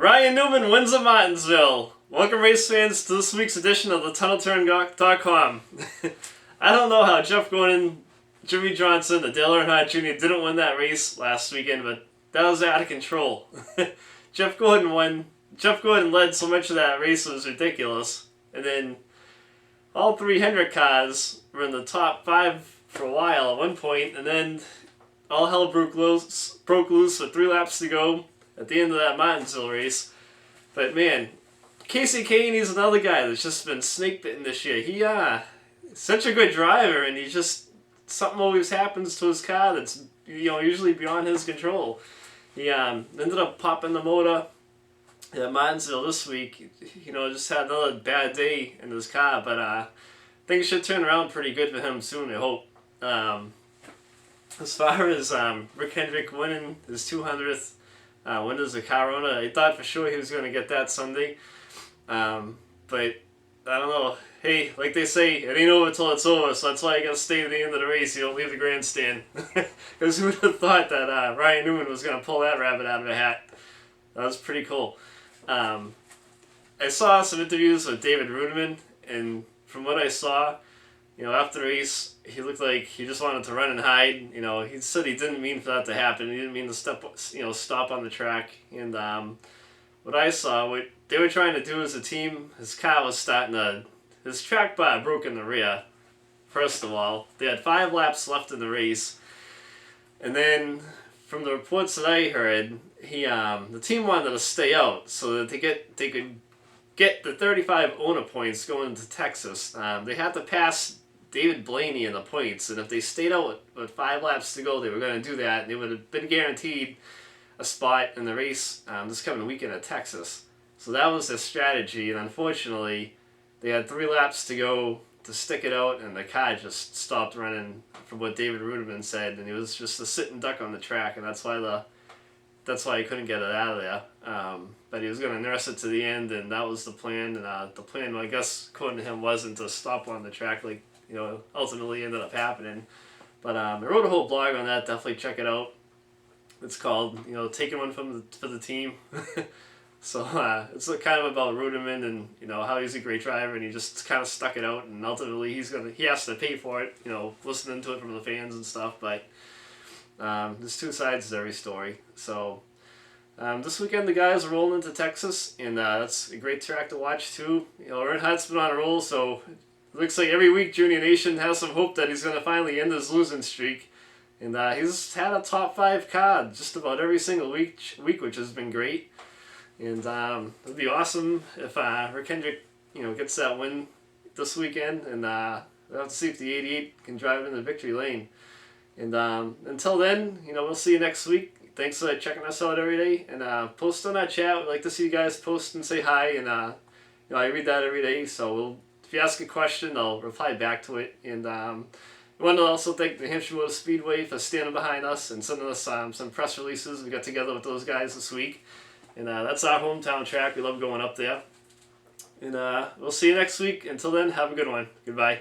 Reutimann wins at Martinsville. Welcome, race fans, to this week's edition of the TunnelTurn.com. I don't know how Jeff Gordon, Jimmy Johnson, and Dale Earnhardt Jr. didn't win that race last weekend, but that was out of control. Jeff Gordon won. Jeff Gordon led so much of that race, it was ridiculous. And then all three Hendrick cars were in the top five for a while at one point, and then all hell broke loose with 3 laps to go at the end of that Martinsville race. But man, Casey Kane, he's another guy that's just been snake bitten this year. He's such a good driver, and something always happens to his car that's usually beyond his control. He ended up popping the motor at Martinsville this week. Just had another bad day in his car, but things should turn around pretty good for him soon, I hope. As far as Rick Hendrick winning his 200th win as a car owner, I thought for sure he was going to get that Sunday. But I don't know. Hey, like they say, it ain't over till it's over, so that's why you got to stay to the end of the race. You don't leave the grandstand. Because who would have thought that Reutimann was going to pull that rabbit out of a hat? That was pretty cool. I saw some interviews with David Reutimann, and from what I saw, after the race, he looked like he just wanted to run and hide. He said he didn't mean for that to happen. He didn't mean to stop on the track. And what I saw, what they were trying to do as a team, his car was his track bar broke in the rear, first of all. They had 5 laps left in the race. And then, from the reports that I heard, the team wanted to stay out so that they could get the 35 owner points going to Texas. They had to pass David Blaney in the points, and if they stayed out with 5 laps to go, they were going to do that, and they would have been guaranteed a spot in the race this coming weekend at Texas. So that was their strategy, and unfortunately, they had 3 laps to go to stick it out, and the car just stopped running, from what David Reutimann said, and he was just a sitting duck on the track, and that's why he couldn't get it out of there. But he was going to nurse it to the end, and that was the plan. And the plan, I guess, according to him, wasn't to stop on the track like ultimately ended up happening. But I wrote a whole blog on that. Definitely check it out. It's called Taking One for the Team. So it's kind of about Reutimann and how he's a great driver, and he just kind of stuck it out, and ultimately he has to pay for it. Listening to it from the fans and stuff, but. There's 2 sides to every story. So this weekend the guys are rolling into Texas, and that's a great track to watch too. Earnhardt's been on a roll, so it looks like every week Junior Nation has some hope that he's going to finally end his losing streak. And he's had a top 5 car just about every single week, which has been great. And it'd be awesome if Rick Hendrick gets that win this weekend, and we'll have to see if the 88 can drive in the victory lane. And until then, we'll see you next week. Thanks for checking us out every day. And post on our chat. We'd like to see you guys post and say hi. And I read that every day. So if you ask a question, I'll reply back to it. And we want to also thank the Hampshire Motor Speedway for standing behind us and sending us some press releases. We got together with those guys this week. And that's our hometown track. We love going up there. And we'll see you next week. Until then, have a good one. Goodbye.